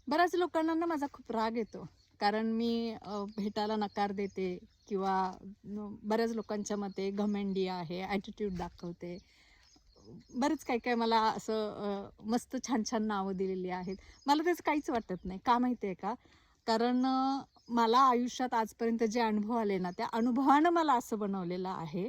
बऱ्याच लोकांना ना माझा खूप राग येतो. कारण मी भेटायला नकार देते किंवा बऱ्याच लोकांच्या मते घमेंडी आहे, ॲटिट्यूड दाखवते. बरंच काही-काही मला असं मस्त छान-छान नावं दिलेली आहेत. मला त्याचं काहीच वाटत नाही. का माहिती आहे का? कारण मला आयुष्यात आजपर्यंत जे अनुभव आले ना, त्या अनुभवानं मला असं बनवलेलं आहे.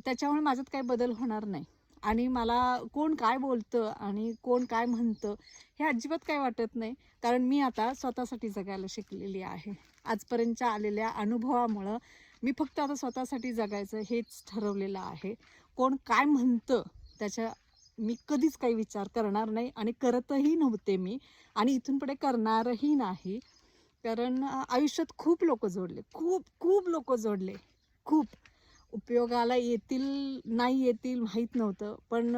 त्याच्यामुळे माझ्यात काही बदल होणार नाही. आणि मला कोण काय बोलतं आणि कोण काय म्हणतं, हे अजिबात काही वाटत नाही. कारण मी आता स्वतःसाठी जगायला शिकलेली आहे. आजपर्यंतच्या आलेल्या अनुभवामुळं मी फक्त आता स्वतःसाठी जगायचं हेच ठरवलेलं आहे. कोण काय म्हणतं त्याच्या मी कधीच काही विचार करणार नाही आणि करतही नव्हते मी आणि इथून पुढे करणारही नाही. कारण आयुष्यात खूप लोकं जोडले. खूप, खूप लोकं जोडले. खूप. उपयोगाला येतील, नाही येतील माहीत नव्हतं. पण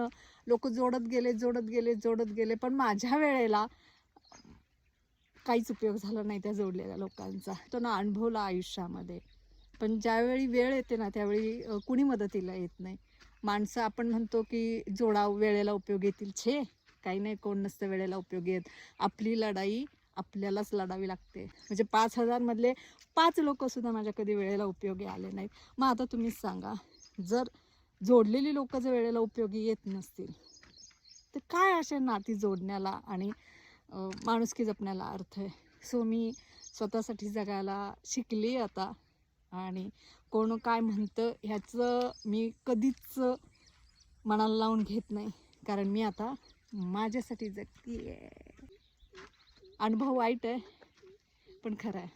लोकं जोडत गेले, जोडत गेले, जोडत गेले. पण माझ्या वेळेला काहीच उपयोग झाला नाही त्या जोडलेल्या लोकांचा. तो ना अनुभवला आयुष्यामध्ये. पण ज्यावेळी वेळ येते ना, त्यावेळी कुणी मदतीला येत नाही. माणसं आपण म्हणतो, की जोडाव वेळेला उपयोगी येतील. छे! काही नाही, कोण नसतं वेळेला उपयोगी येत. आपली लढाई आपल्यालाच लढावी लागते. म्हणजे 5,000 मधले 5 लोकंसुद्धा माझ्या कधी वेळेला उपयोगी आले नाहीत. मग आता तुम्हीच सांगा, जर जोडलेली लोकं जर वेळेला उपयोगी येत नसतील, तर काय अशा नाती जोडण्याला आणि माणुसकी जपण्याला अर्थ आहे. सो मी स्वतःसाठी जगायला शिकली आता आणि कोण काय म्हणतं ह्याचं मी कधीच मनाला लावून घेत नाही. कारण मी आता माझ्यासाठी जगतीये. अनुभव वाईट आहे, पण खरं आहे.